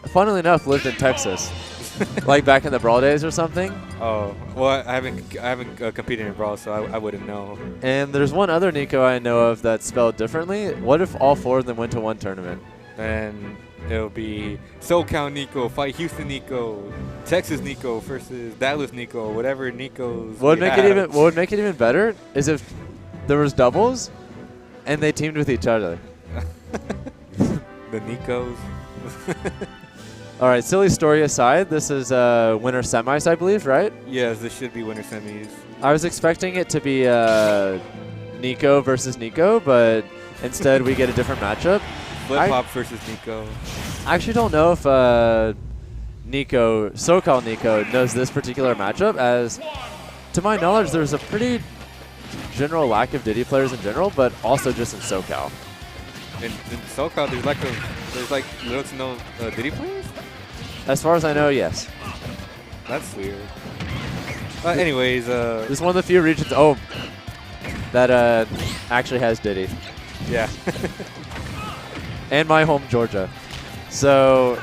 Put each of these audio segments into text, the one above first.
funnily enough, lived in Texas, like back in the Brawl days or something. Oh, well, I haven't competed in Brawl, so I wouldn't know. And there's one other Nico I know of that's spelled differently. What if all 4 of them went to one tournament? Then it'll be SoCal Nico, fight Houston Nico, Texas Nico versus Dallas Nico, whatever Nicos. What would make it even better is if there was doubles, and they teamed with each other. The Nicos. All right, silly story aside, this is winter semis, I believe, right? Yes, this should be winter semis. I was expecting it to be Nico versus Nico, but instead we get a different matchup. Flip-Hop versus Nico. I actually don't know if Nico, SoCal Nico, knows this particular matchup, as to my knowledge, there's a pretty general lack of Diddy players in general, but also just in SoCal. In SoCal, there's like little to no Diddy players? As far as I know, yes. That's weird. Anyways, this is one of the few regions that actually has Diddy. Yeah. And my home, Georgia. So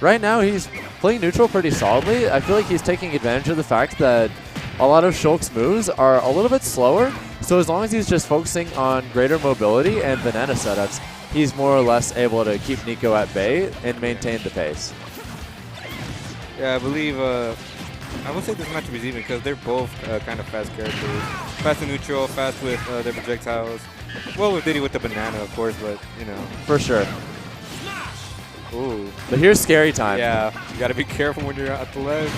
right now he's playing neutral pretty solidly. I feel like he's taking advantage of the fact that a lot of Shulk's moves are a little bit slower. So as long as he's just focusing on greater mobility and banana setups, he's more or less able to keep Nico at bay and maintain the pace. Yeah, I believe, I would say this matchup is even because they're both kind of fast characters. Fast and neutral, fast with their projectiles. Well, with Diddy with the banana, of course, but, you know. For sure. Ooh. But here's scary time. Yeah, you got to be careful when you're at the ledge.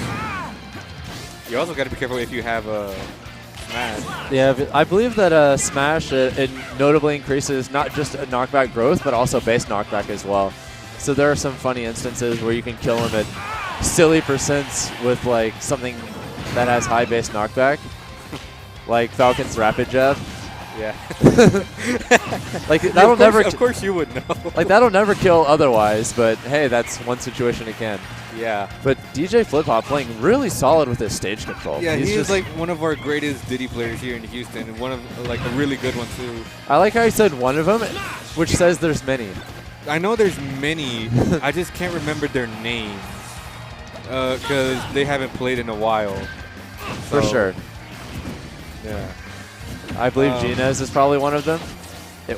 You also got to be careful if you have a smash. Yeah, I believe that smash, it notably increases not just knockback growth, but also base knockback as well. So there are some funny instances where you can kill him at silly percents with like something that has high base knockback, like Falcon's rapid jab. Yeah. Like that'll never. Of course, you would know. Like that'll never kill otherwise, but hey, that's one situation it can. Yeah. But DJ Flip-Hop playing really solid with his stage control. Yeah, he's like one of our greatest Diddy players here in Houston, and one of like a really good one too. I like how he said one of them, which says there's many. I know there's many. I just can't remember their names because they haven't played in a while. For sure. Yeah. I believe Gina's is probably one of them.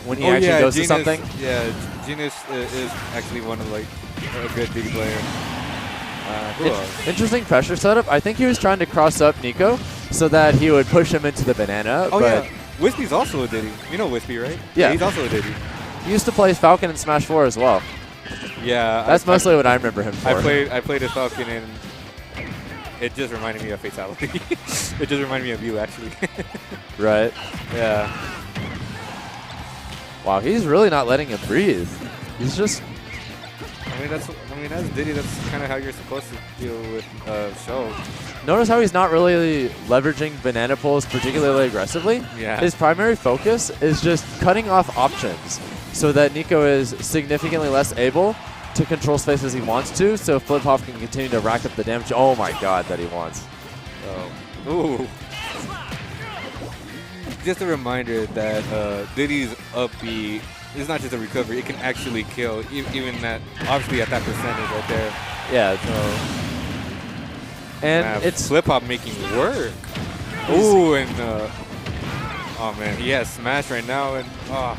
When he actually goes to something. Yeah, Gina's is actually one of like a good Diddy player. Interesting pressure setup. I think he was trying to cross up Nico so that he would push him into the banana. Oh but yeah, Wispy's also a Diddy. You know Wispy, right? Yeah. He's also a Diddy. He used to play Falcon in Smash 4 as well. Yeah. That's mostly what I remember him for. I played a Falcon and it just reminded me of Fatality. It just reminded me of you, actually. Right. Yeah. Wow, he's really not letting him breathe. He's just... I mean, that's Diddy. That's kind of how you're supposed to deal with Shulk. Notice how he's not really leveraging banana pulls particularly aggressively. Yeah. His primary focus is just cutting off options so that Nico is significantly less able to control space as he wants to, so Flip-Hop can continue to rack up the damage. Oh my god, that he wants. Oh. Ooh. Just a reminder that Diddy's up B is not just a recovery. It can actually kill, even that, obviously at that percentage right there. Yeah. So, and it's Flip-Hop making work. Ooh, and oh man, he has Smash right now, and not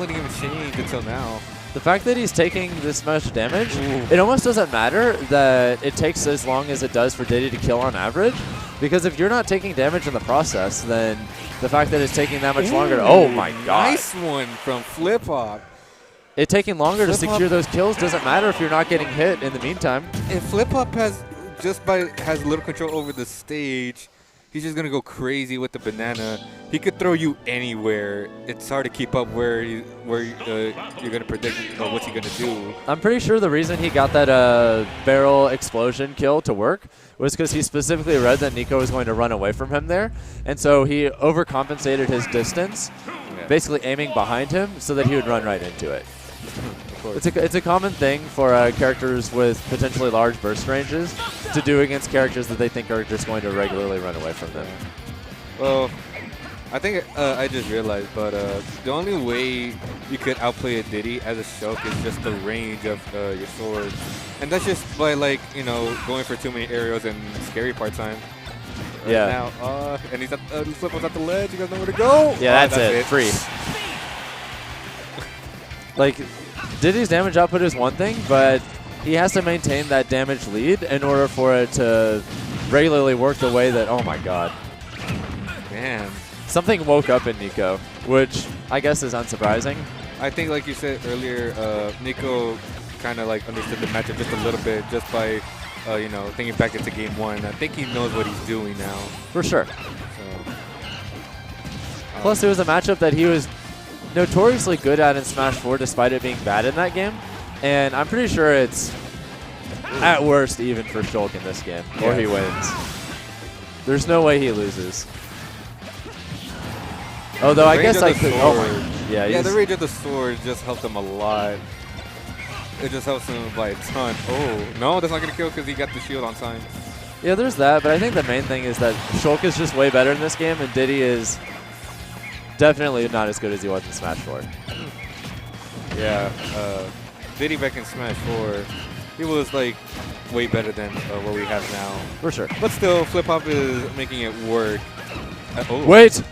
letting him change until now. The fact that he's taking this much damage, it almost doesn't matter that it takes as long as it does for Diddy to kill on average, because if you're not taking damage in the process, then the fact that it's taking that much longer, oh my god. Nice one from Flip-Hop. It taking longer to secure those kills doesn't matter if you're not getting hit in the meantime. And Flip-Hop has a little control over the stage. He's just going to go crazy with the banana. He could throw you anywhere. It's hard to keep up where you're going to predict what's he going to do. I'm pretty sure the reason he got that barrel explosion kill to work was because he specifically read that Nico was going to run away from him there. And so he overcompensated his distance, basically aiming behind him so that he would run right into it. It's a common thing for characters with potentially large burst ranges to do against characters that they think are just going to regularly run away from them. Well, I think I just realized, but the only way you could outplay a Diddy as a Shulk is just the range of your sword. And that's just by, like, you know, going for too many aerials and scary part time. Yeah. Now, and he's at Flip-Up's at the ledge. You guys know where to go. Yeah, that's it. Free. Like, Diddy's damage output is one thing, but he has to maintain that damage lead in order for it to regularly work the way that, oh my god. Man. Something woke up in Nico, which I guess is unsurprising. I think, like you said earlier, Nico kind of like understood the matchup just a little bit just by, you know, thinking back into game 1. I think he knows what he's doing now. For sure. So, Plus, it was a matchup that he was notoriously good at in Smash 4 despite it being bad in that game. And I'm pretty sure it's at worst even for Shulk in this game, or he wins. There's no way he loses. Although I guess I could. Oh my. Yeah, the range of the sword just helped him a lot. It just helps him by a ton. Oh, no, that's not going to kill because he got the shield on time. Yeah, there's that, but I think the main thing is that Shulk is just way better in this game, and Diddy is definitely not as good as he was in Smash 4. Yeah, Diddy back in Smash 4, he was like way better than what we have now. For sure. But still, Flip-Hop is making it work. Oh. Wait!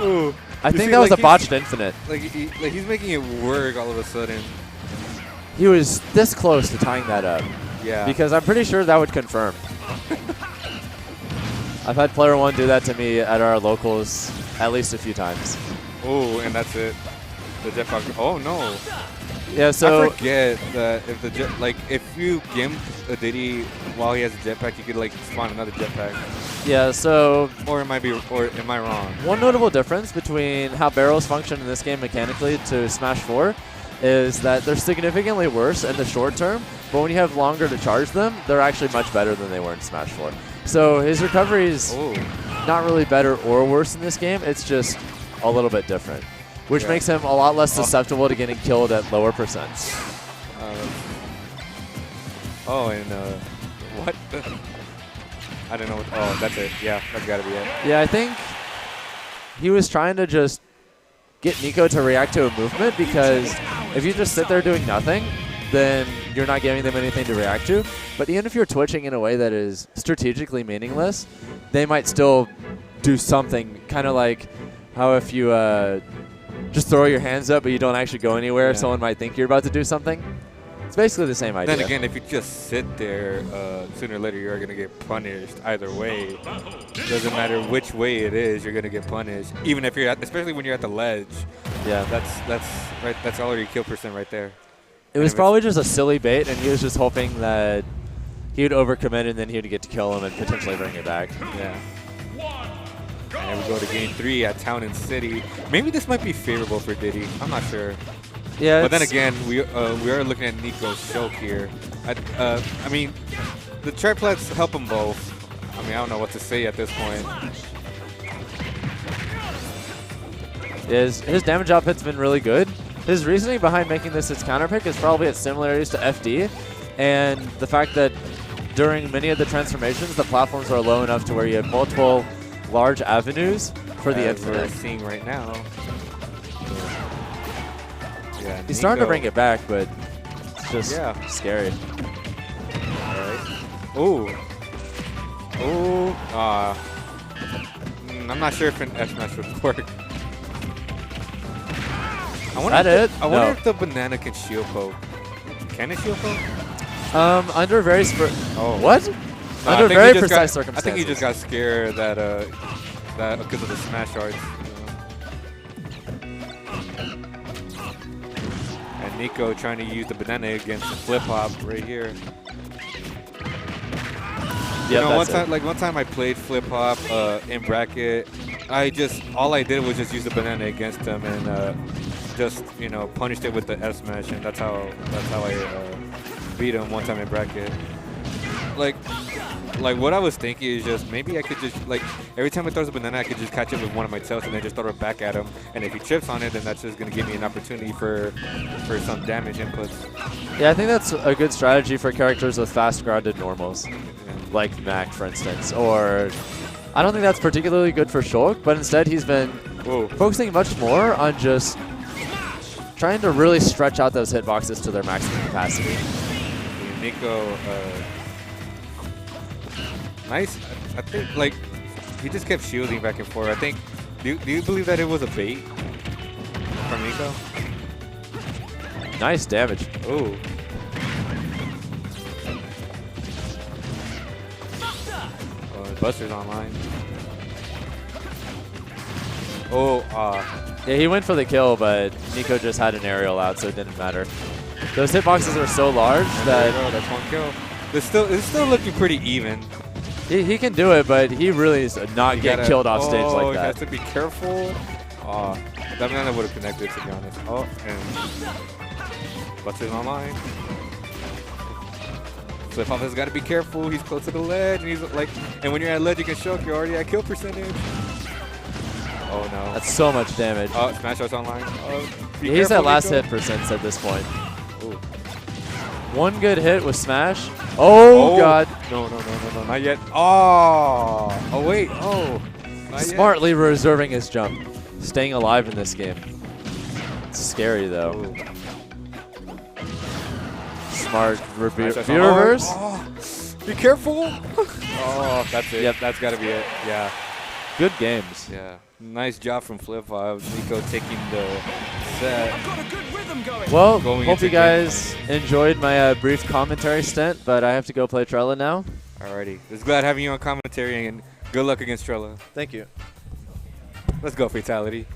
Ooh. I think that was like a botched infinite. Like he's making it work all of a sudden. He was this close to tying that up. Yeah. Because I'm pretty sure that would confirm. I've had player 1 do that to me at our locals at least a few times. Oh, and that's it. The jetpack. Oh no. Yeah, so I forget that if if you gimp a Diddy while he has a jetpack, you could like spawn another jetpack. yeah, so Or am I wrong? one notable difference between how barrels function in this game mechanically to Smash 4 is that they're significantly worse in the short term, but when you have longer to charge them, they're actually much better than they were in Smash 4. So his recovery is not really better or worse in this game, it's just a little bit different, which makes him a lot less susceptible to getting killed at lower percents. What? I don't know. Oh, that's it. Yeah, that's got to be it. Yeah, I think he was trying to just get Nico to react to a movement, because if you just sit there doing nothing, then you're not giving them anything to react to. But even if you're twitching in a way that is strategically meaningless, they might still do something, kind of like how if you just throw your hands up but you don't actually go anywhere, someone might think you're about to do something. It's basically the same idea. Then again, if you just sit there, sooner or later you're going to get punished either way. Doesn't matter which way it is, you're going to get punished. Even if you're especially when you're at the ledge. Yeah. That's already kill percent right there. It was probably just a silly bait, and he was just hoping that he would overcommit and then he would get to kill him and potentially bring it back. Yeah. And we go to game 3 at Town and City. Maybe this might be favorable for Diddy. I'm not sure. Yeah. But then again, we are looking at Nico's Shulk here. I mean, the triplets help them both. I mean, I don't know what to say at this point. His damage output's been really good. His reasoning behind making this his counter pick is probably its similarities to FD, and the fact that during many of the transformations, the platforms are low enough to where you have multiple large avenues for the infinite. We're seeing right now. Yeah, he's starting to bring it back, but it's just scary. All right. I'm not sure if an F smash would work. I wonder if the banana can shield poke. Can it shield poke? Under very what? No, under very precise circumstances. I think he just got scared that because of the smash arts. And Nico trying to use the banana against the Flip-Hop right here. Yeah, one time I played Flip-Hop in bracket. All I did was just use the banana against him and just punished it with the F smash, and that's how I beat him one time in bracket. Like what I was thinking is just maybe I could just every time I throws a banana, I could just catch it with one of my tilts and then just throw it back at him. And if he trips on it, then that's just gonna give me an opportunity for some damage inputs. Yeah, I think that's a good strategy for characters with fast grounded normals, like Mac, for instance. Or I don't think that's particularly good for Shulk, but instead he's been focusing much more on just trying to really stretch out those hitboxes to their maximum capacity. Nico, nice. I think like he just kept shielding back and forth. I think. Do you believe that it was a bait from Nico? Nice damage. Oh. Buster's online. Oh, yeah, he went for the kill, but Nico just had an aerial out, so it didn't matter. Those hitboxes are so large that that's one kill. It's still looking pretty even. He can do it, but he really is not get killed off stage like that. He has to be careful. That man would have connected, to be honest. Oh, and Buster's online. Flip-Hop has got to be careful. He's close to the ledge, and he's like, and when you're at ledge, you can Shulk. You're already at kill percentage. Oh no. That's so much damage. Oh, Smash Art's online. He's at last hit percent at this point. Ooh. One good hit with Smash. Oh god. No, not yet. Oh wait. Oh. Smartly reserving his jump. Staying alive in this game. It's scary though. Ooh. Smart reverse. Oh, be careful. Oh, that's it. Yep, that's got to be it. Yeah. Good games. Yeah. Nice job from Flip-Hop. Nico taking the set. Well, hope you guys enjoyed my brief commentary stint, but I have to go play Trella now. Alrighty. Just glad having you on commentary, and good luck against Trella. Thank you. Let's go, Fatality.